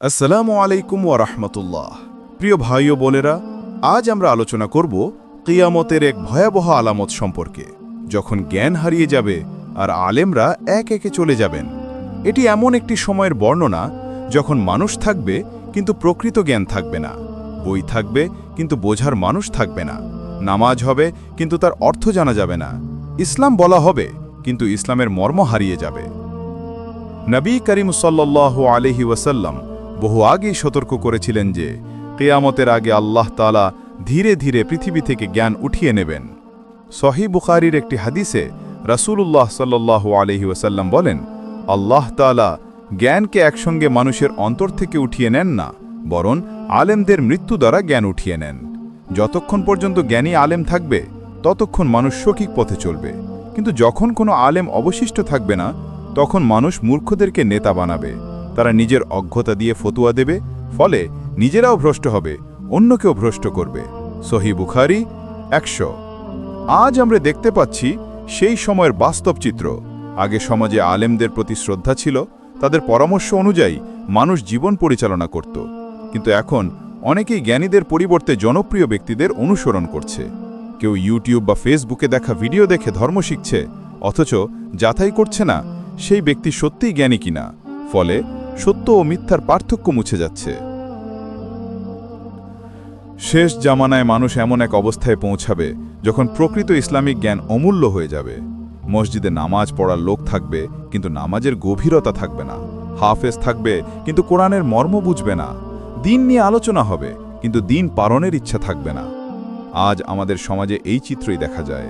আসসালামু আলাইকুম ওয়া রাহমাতুল্লাহ। প্রিয় ভাই ও বোনেরা, আজ আমরা আলোচনা করব কিয়ামতের এক ভয়াবহ আলামত সম্পর্কে, যখন জ্ঞান হারিয়ে যাবে আর আলেমরা এক একে চলে যাবেন। এটি এমন একটি সময়ের বর্ণনা যখন মানুষ থাকবে কিন্তু প্রকৃত জ্ঞান থাকবে না, বই থাকবে কিন্তু বোঝার মানুষ থাকবে না, নামাজ হবে কিন্তু তার অর্থ জানা যাবে না, ইসলাম বলা হবে কিন্তু ইসলামের মর্ম হারিয়ে যাবে। নবী করিম সাল্লাল্লাহু আলাইহি ওয়াসাল্লাম বহু আগেই সতর্ক করেছিলেন যে কিয়ামতের আগে আল্লাহ তাআলা ধীরে ধীরে পৃথিবী থেকে জ্ঞান উঠিয়ে নেবেন। সহিহ বুখারীর একটি হাদিসে রাসূলুল্লাহ সাল্লাল্লাহু আলাইহি ওয়াসাল্লাম বলেন, আল্লাহ তাআলা জ্ঞানকে একসঙ্গে মানুষের অন্তর থেকে উঠিয়ে নেন না, বরং আলেমদের মৃত্যু দ্বারা জ্ঞান উঠিয়ে নেন। যতক্ষণ পর্যন্ত জ্ঞানী আলেম থাকবে ততক্ষণ মানুষ সঠিক পথে চলবে, কিন্তু যখন কোনো আলেম অবশিষ্ট থাকবে না তখন মানুষ মূর্খদেরকে নেতা বানাবে। তারা নিজের অজ্ঞতা দিয়ে ফতুয়া দেবে, ফলে নিজেরাও ভ্রষ্ট হবে, অন্যকেও ভ্রষ্ট করবে। সহিহ বুখারী 100। আজ আমরা দেখতে পাচ্ছি সেই সময়ের বাস্তব চিত্র। আগে সমাজে আলেমদের প্রতি শ্রদ্ধা ছিল, তাদের পরামর্শ অনুযায়ী মানুষ জীবন পরিচালনা করত, কিন্তু এখন অনেকেই জ্ঞানীদের পরিবর্তে জনপ্রিয় ব্যক্তিদের অনুসরণ করছে। কেউ ইউটিউব বা ফেসবুকে দেখা ভিডিও দেখে ধর্ম শিখছে, অথচ যাচাই করছে না সেই ব্যক্তি সত্যিই জ্ঞানী কিনা। ফলে সত্য ও মিথ্যার পার্থক্য মুছে যাচ্ছে। শেষ জামানায় মানুষ এমন এক অবস্থায় পৌঁছাবে যখন প্রকৃত ইসলামিক জ্ঞান অমূল্য হয়ে যাবে। মসজিদে নামাজ পড়ার লোক থাকবে কিন্তু নামাজের গভীরতা থাকবে না, হাফেজ থাকবে কিন্তু কোরআনের মর্ম বুঝবে না, দিন নিয়ে আলোচনা হবে কিন্তু দিন পালনের ইচ্ছা থাকবে না। আজ আমাদের সমাজে এই চিত্রই দেখা যায়।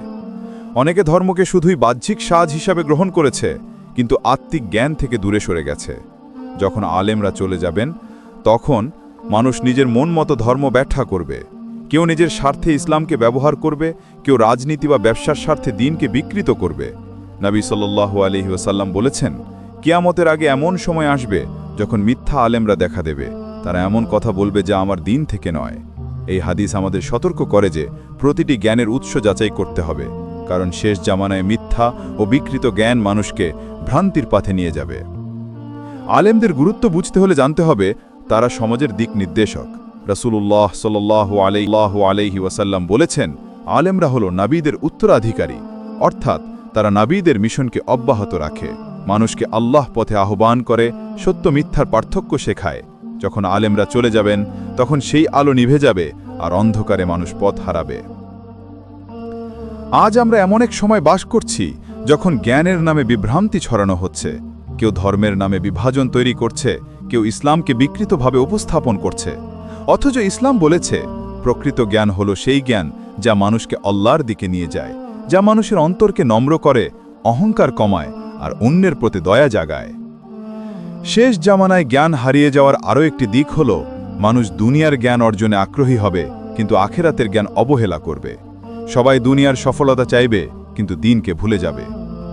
অনেকে ধর্মকে শুধুই বাহ্যিক সাজ হিসাবে গ্রহণ করেছে, কিন্তু আত্মিক জ্ঞান থেকে দূরে সরে গেছে। যখন আলেমরা চলে যাবেন তখন মানুষ নিজের মন মতো ধর্ম ব্যাখ্যা করবে। কেউ নিজের স্বার্থে ইসলামকে ব্যবহার করবে, কেউ রাজনীতি বা ব্যবসার স্বার্থে দ্বীনকে বিকৃত করবে। নবী সাল্লাল্লাহু আলাইহি ওয়াসাল্লাম বলেছেন, কিয়ামতের আগে এমন সময় আসবে যখন মিথ্যা আলেমরা দেখা দেবে। তারা এমন কথা বলবে যা আমার দিন থেকে নয়। এই হাদিস আমাদের সতর্ক করে যে প্রতিটি জ্ঞানের উৎস যাচাই করতে হবে, কারণ শেষ জামানায় মিথ্যা ও বিকৃত জ্ঞান মানুষকে ভ্রান্তির পথে নিয়ে যাবে। আলেমদের গুরুত্ব বুঝতে হলে জানতে হবে তারা সমাজের দিক নির্দেশক। রাসূলুল্লাহ সাল্লাল্লাহু আলাইহি ওয়াসাল্লাম বলেছেন, আলেমরা হলো নবীদের উত্তরাধিকারী, অর্থাৎ তারা নবীদের মিশনকে অব্যাহত রাখে, মানুষকে আল্লাহ পথে আহ্বান করে, সত্য মিথ্যার পার্থক্য শেখায়। যখন আলেমরা চলে যাবেন তখন সেই আলো নিভে যাবে আর অন্ধকারে মানুষ পথ হারাবে। আজ আমরা এমন এক সময় বাস করছি যখন জ্ঞানের নামে বিভ্রান্তি ছড়ানো হচ্ছে। কেউ ধর্মের নামে বিভাজন তৈরি করছে, কেউ ইসলামকে বিকৃতভাবে উপস্থাপন করছে। অথচ ইসলাম বলেছে প্রকৃত জ্ঞান হলো সেই জ্ঞান যা মানুষকে আল্লাহর দিকে নিয়ে যায়, যা মানুষের অন্তরকে নম্র করে, অহংকার কমায় আর অন্যের প্রতি দয়া জাগায়। শেষ জামানায় জ্ঞান হারিয়ে যাওয়ার আরও একটি দিক হল মানুষ দুনিয়ার জ্ঞান অর্জনে আগ্রহী হবে কিন্তু আখেরাতের জ্ঞান অবহেলা করবে। সবাই দুনিয়ার সফলতা চাইবে কিন্তু দিনকে ভুলে যাবে।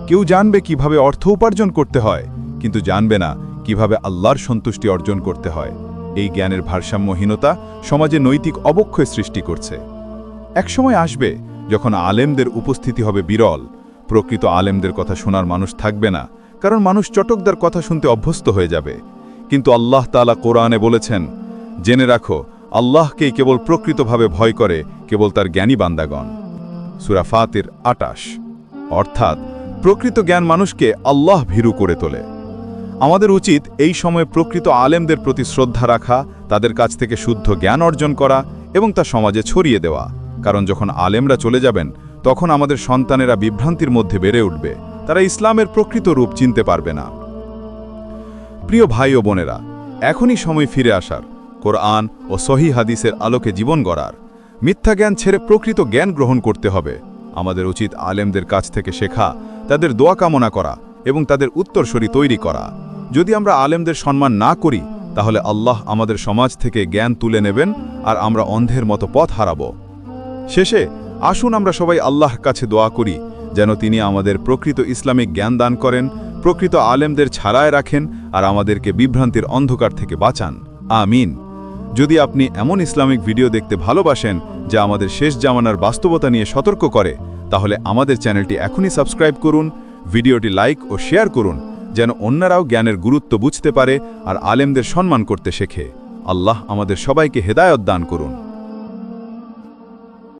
কেউ জানবে কিভাবে অর্থ উপার্জন করতে হয় কিন্তু জানবে না কিভাবে আল্লাহর সন্তুষ্টি অর্জন করতে হয়। এই জ্ঞানের ভারসাম্যহীনতা সমাজে নৈতিক অবক্ষয় সৃষ্টি করছে। একসময় আসবে যখন আলেমদের উপস্থিতি হবে বিরল। প্রকৃত আলেমদের কথা শোনার মানুষ থাকবে না, কারণ মানুষ চটকদার কথা শুনতে অভ্যস্ত হয়ে যাবে। কিন্তু আল্লাহ তাআলা কোরআনে বলেছেন, জেনে রাখো আল্লাহকেই কেবল প্রকৃতভাবে ভয় করে কেবল তার জ্ঞানী বান্দাগণ। সূরা ফাতির 28। অর্থাৎ প্রকৃত জ্ঞান মানুষকে আল্লাহ ভীরু করে তোলে। আমাদের উচিত এই সময়ে প্রকৃত আলেমদের প্রতি শ্রদ্ধা রাখা, তাদের কাছ থেকে শুদ্ধ জ্ঞান অর্জন করা এবং তা সমাজে ছড়িয়ে দেওয়া। কারণ যখন আলেমরা চলে যাবেন তখন আমাদের সন্তানেরা বিভ্রান্তির মধ্যে বেড়ে উঠবে, তারা ইসলামের প্রকৃত রূপ চিনতে পারবে না। প্রিয় ভাই ও বোনেরা, এখনই সময় ফিরে আসার, কোরআন ও সহিহ হাদিসের আলোকে জীবন গড়ার। মিথ্যা জ্ঞান ছেড়ে প্রকৃত জ্ঞান গ্রহণ করতে হবে। আমাদের উচিত আলেমদের কাছ থেকে শেখা, তাদের দোয়া কামনা করা এবং তাদের উত্তরসূরি তৈরি করা। যদি আমরা আলেমদের সম্মান না করি তাহলে আল্লাহ আমাদের সমাজ থেকে জ্ঞান তুলে নেবেন আর আমরা অন্ধের মতো পথ হারাব। শেষে আসুন আমরা সবাই আল্লাহর কাছে দোয়া করি যেন তিনি আমাদের প্রকৃত ইসলামিক জ্ঞান দান করেন, প্রকৃত আলেমদের ছাড়ায় রাখেন আর আমাদেরকে বিভ্রান্তির অন্ধকার থেকে বাঁচান। আমিন। যদি আপনি এমন ইসলামিক ভিডিও দেখতে ভালোবাসেন যা আমাদের শেষ জামানার বাস্তবতা নিয়ে সতর্ক করে, তাহলে আমাদের চ্যানেলটি এখনই সাবস্ক্রাইব করুন, ভিডিওটি লাইক ও শেয়ার করুন যেন অন্যরাও জ্ঞানের গুরুত্ব বুঝতে পারে আর আলেমদের সম্মান করতে শেখে। আল্লাহ আমাদের সবাইকে হেদায়ত দান করুন।